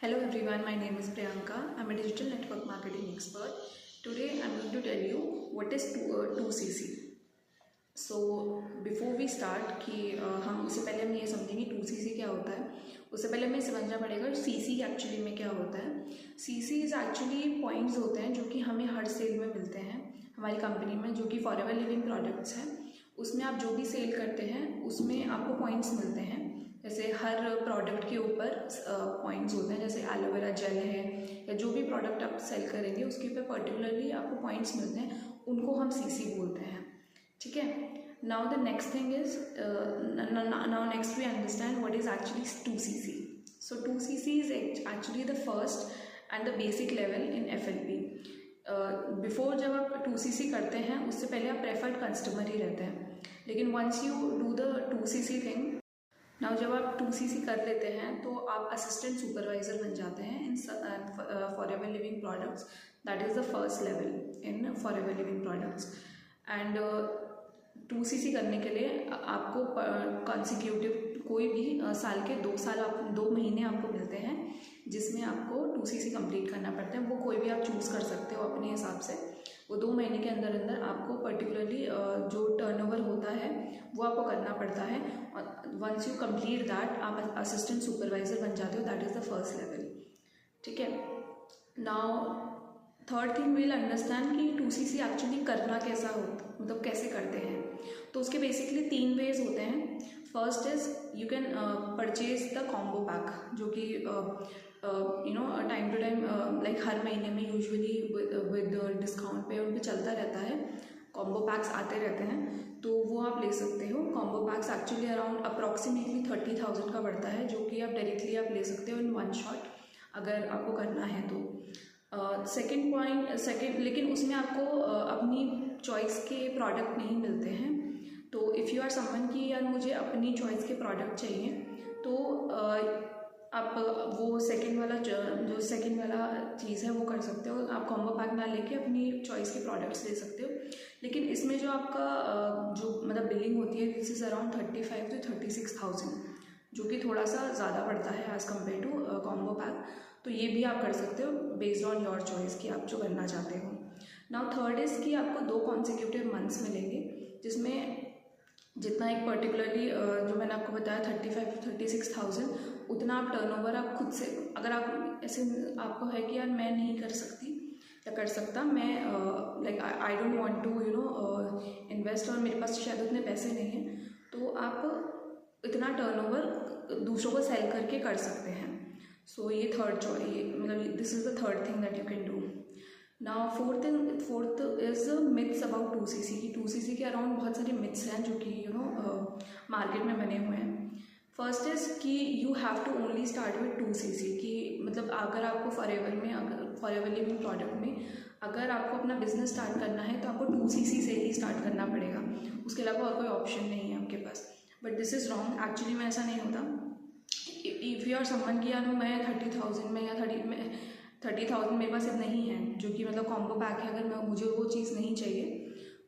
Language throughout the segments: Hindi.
Hello everyone, my name is Priyanka. I'm a digital network marketing expert. Today I'm going to tell you what is 2CC. So before we start कि हम उससे पहले हम ये समझेंगे 2CC क्या होता है. उससे पहले हमें समझना पड़ेगा CC एक्चुअली में क्या होता है. CC इज़ एक्चुअली पॉइंट्स होते हैं जो कि हमें हर सेल में मिलते हैं हमारी कंपनी में, जो कि फॉरएवर लिविंग प्रोडक्ट्स हैं. उसमें आप जो भी सेल करते हैं उसमें आपको पॉइंट्स मिलते हैं. जैसे हर प्रोडक्ट के ऊपर पॉइंट्स होते हैं, जैसे एलोवेरा जेल है या जो भी प्रोडक्ट आप सेल करेंगे उसके ऊपर पर्टिकुलरली आपको पॉइंट्स मिलते हैं, उनको हम CC बोलते हैं. ठीक है. Now the next thing is now next we understand what is actually 2CC. So 2CC is actually the first and the basic level in FLP. Before जब आप 2CC करते हैं उससे पहले आप प्रेफर्ड कस्टमर ही रहते हैं, लेकिन once you do the 2CC thing, now जब आप 2CC कर लेते हैं तो आप असिस्टेंट सुपरवाइजर बन जाते हैं in Forever Living Products. That is the first level in Forever Living Products. And 2CC करने के लिए आपको कॉन्सिक्यूटिव कोई भी साल के 2 महीने आपको मिलते हैं जिसमें आपको 2CC कंप्लीट करना पड़ता है. वो कोई भी आप चूज़ कर सकते हो अपने हिसाब से. वो 2 महीने के अंदर अंदर आपको पर्टिकुलरली जो टर्नओवर होता है वो आपको करना पड़ता है. वंस यू कंप्लीट दैट आप असिस्टेंट सुपरवाइजर बन जाते हो. That is the first level. ठीक है. Now third thing will understand कि 2CC एक्चुअली करना कैसा होता, मतलब कैसे करते हैं. तो उसके बेसिकली 3 वेज होते हैं. First is you can purchase the combo pack, जो कि टाइम टू टाइम लाइक हर महीने में यूजुअली विद डिस्काउंट पे उन पर चलता रहता है. कॉम्बो पैक्स आते रहते हैं, तो वो आप ले सकते हो. Combo PACS actually around approximately 30,000 का पड़ता है, जो कि आप डायरेक्टली आप ले सकते हो इन वन शॉट अगर आपको करना है तो. सेकेंड लेकिन उसमें आपको अपनी चॉइस के प्रोडक्ट नहीं मिलते हैं. तो इफ़ यू आर समवन कि यार मुझे अपनी चॉइस के प्रोडक्ट चाहिए, तो आप वो सेकेंड वाला चीज़ है वो कर सकते हो. आप कॉम्बो पैक ना लेके अपनी चॉइस के प्रोडक्ट्स ले सकते हो. लेकिन इसमें जो आपका जो मतलब बिलिंग होती है, दिस इज़ अराउंड 35 to 36,000, जो कि थोड़ा सा ज़्यादा पड़ता है as compare to combo pack. तो ये भी आप कर सकते हो बेस्ड ऑन योर चॉइस कि आप जो करना चाहते हो. नाउ थर्ड इज़ कि आपको 2 कॉन्सिक्यूटिव मंथ्स मिलेंगे, जिसमें जितना एक पर्टिकुलरली जो मैंने आपको बताया 35 to 36,000, उतना आप टर्नओवर आप खुद से, अगर आप ऐसे आपको है कि यार मैं नहीं कर सकती या कर सकता, मैं like I don't want to invest और मेरे पास शायद उतने पैसे नहीं हैं, तो आप इतना टर्नओवर दूसरों को सेल करके कर सकते हैं. सो ये थर्ड चॉइस, मतलब this is the third thing that you can do. Now fourth is myths about 2CC. की 2CC के अराउंड बहुत सारे मिथ्स हैं जो कि मार्केट में बने हुए हैं. फर्स्ट इज़ कि you have to only start with 2CC. कि मतलब अगर आपको फॉरएवर लिविंग प्रोडक्ट में अगर आपको अपना बिजनेस स्टार्ट करना है तो आपको 2CC से ही स्टार्ट करना पड़ेगा. उसके अलावा और कोई ऑप्शन नहीं है आपके पास. But this is wrong. Actually में ऐसा नहीं होता. इफ़ यू आर समवन कि यार मैं 30,000 में या 30,000 मेरे पास इतना नहीं है, जो कि मतलब कॉम्बो पैक है, अगर मुझे वो चीज़ नहीं चाहिए,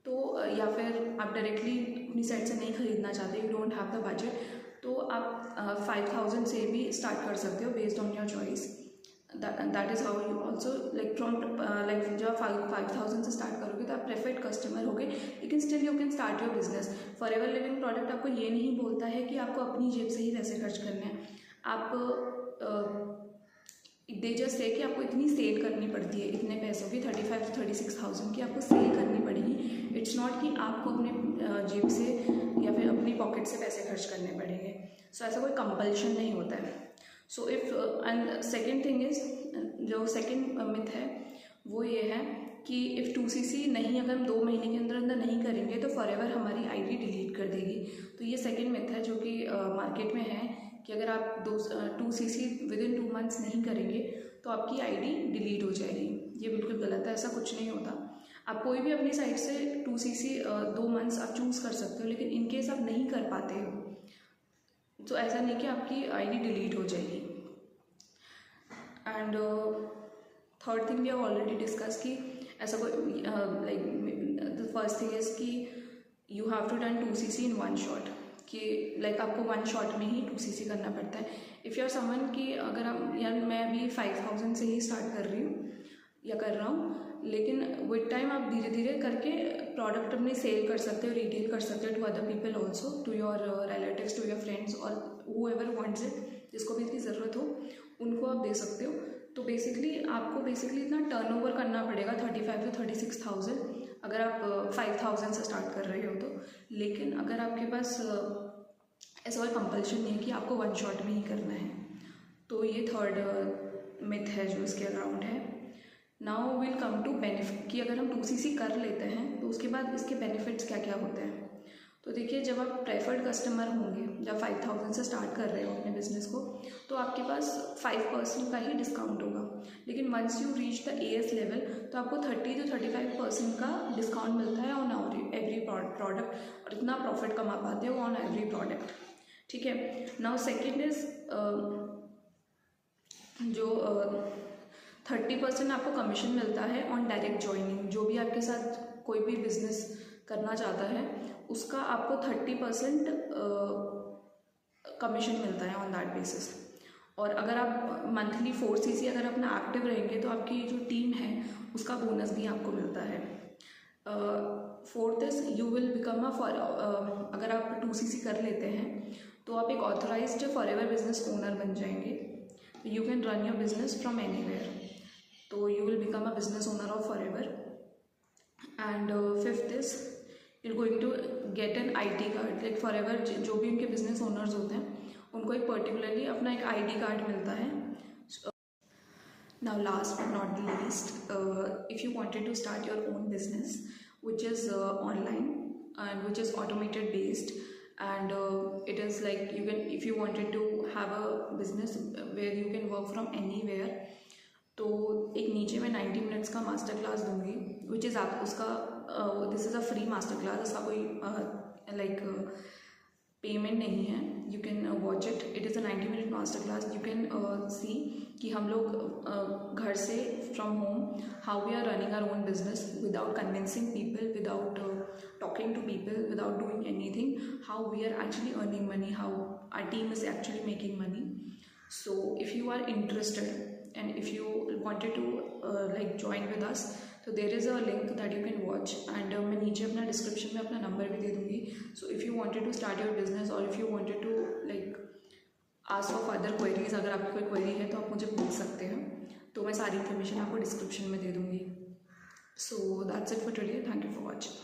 तो या फिर आप डायरेक्टली अपनी साइड से नहीं ख़रीदना चाहते, you don't have the budget, तो आप 5,000 से भी स्टार्ट कर सकते हो based on your choice. That is how you also like from like जब आप 5,000 से स्टार्ट करोगे तो आप प्रेफर्ड कस्टमर होगे, लेकिन still you can start your business. Forever living product आपको ये नहीं बोलता है कि आपको अपनी जेब से ही पैसे खर्च करने हैं. आप दे जस्ट है कि आपको इतनी सेल करनी पड़ती है, इतने पैसों की 35 to 36,000 की आपको सेल करनी पड़ेगी. इट्स नॉट कि आपको अपने जेब से या फिर अपनी पॉकेट से पैसे खर्च करने पड़ेंगे. सो ऐसा कोई कंपल्शन नहीं होता है. So if and second thing is, जो सेकेंड मिथ है वो ये है कि इफ़ 2CC नहीं, अगर हम 2 महीने के अंदर अंदर नहीं करेंगे तो फॉरएवर हमारी ID डिलीट कर देगी. तो ये सेकेंड मिथ है जो कि मार्केट में है कि अगर आप 2CC विद इन 2 मंथ्स नहीं करेंगे तो आपकी ID डिलीट हो जाएगी. ये बिल्कुल गलत है. ऐसा कुछ नहीं होता. आप कोई भी अपनी साइड से 2CC 2 मंथ्स आप चूज़ कर सकते हो, लेकिन इनकेस आप नहीं कर पाते हो तो ऐसा नहीं कि आपकी ID डिलीट हो जाएगी. And third thing we have already discuss कि ऐसा कोई like the first thing is कि you have to done 2CC in one shot. कि लाइक आपको 1 शॉट में ही 2cc करना पड़ता है। इफ़ यू आर समवन कि अगर आप यार मैं अभी 5000 से ही स्टार्ट कर रही हूँ या कर रहा हूँ, लेकिन विद टाइम आप धीरे धीरे करके प्रोडक्ट अपने सेल कर सकते हो, रिटेल कर सकते हो to other people also, to your relatives, to your friends और हूएवर वांट्स इट, जिसको भी इसकी ज़रूरत हो उनको आप दे सकते हो। तो आपको इतना टर्नओवर करना पड़ेगा 35 to 36,000 अगर आप 5000 से स्टार्ट कर रहे हो तो। लेकिन अगर आपके पास ऐसा कोई कंपल्शन नहीं है कि आपको 1 शॉट में ही करना है। तो ये थर्ड मिथ है जो इसके अराउंड है। Now will come to benefit कि अगर हम 2cc कर लेते हैं तो उसके बाद इसके बेनिफिट्स क्या क्या होते हैं। तो देखिए, जब आप प्रेफर्ड कस्टमर होंगे, जब 5000 से स्टार्ट कर रहे हो अपने बिजनेस को, तो आपके पास 5% का ही डिस्काउंट होगा। लेकिन once you reach the AS level तो आपको 30 to 35% का डिस्काउंट मिलता है ऑन एवरी प्रोडक्ट, और इतना प्रॉफिट कमा पाते हो ऑन एवरी प्रोडक्ट। ठीक है। नाउ सेकेंड इज जो 30% आपको कमीशन मिलता है ऑन डायरेक्ट ज्वाइनिंग। जो भी आपके साथ कोई भी बिजनेस करना चाहता है उसका आपको 30% कमीशन मिलता है ऑन दैट बेसिस। और अगर आप मंथली 4cc अगर अपना एक्टिव रहेंगे तो आपकी जो टीम है उसका बोनस भी आपको मिलता है। Fourth is you will become अगर आप 2cc कर लेते हैं तो आप एक ऑथराइज्ड फॉरएवर बिजनेस ओनर बन जाएंगे। You can run your business from anywhere. तो you will become a business owner of Forever. And fifth is you are going to get an ID card. Like Forever जो भी उनके बिजनेस ओनर्स होते हैं उनको एक पर्टिकुलरली अपना एक ID कार्ड मिलता है। Now last but not the least, if you wanted to start your own business which is online and which is automated based, and it is like you can, if you wanted to have a business where you can work from anywhere, तो एक नीचे मैं 90 मिनट्स का मास्टर क्लास दूंगी विच इज़ आप उसका this is a free master class. इसका कोई लाइक पेमेंट नहीं है। You can watch it. It is a 90 minute master class. You can see कि हम लोग घर से from home how we are running our own business without convincing people, without talking to people, without doing anything, how we are actually earning money, how our team is actually making money. So if you are interested and if you wanted to like join with us, so there is a link that you can watch, and मैं नीचे अपना डिस्क्रिप्शन में अपना नंबर भी दे दूँगी। So if you wanted to start your business or if you wanted to like ask for further queries, अगर आपकी कोई क्वेरी है तो आप मुझे पूछ सकते हैं। तो मैं सारी इन्फॉर्मेशन आपको डिस्क्रिप्शन में दे दूँगी। So that's it for today. Thank you for watching.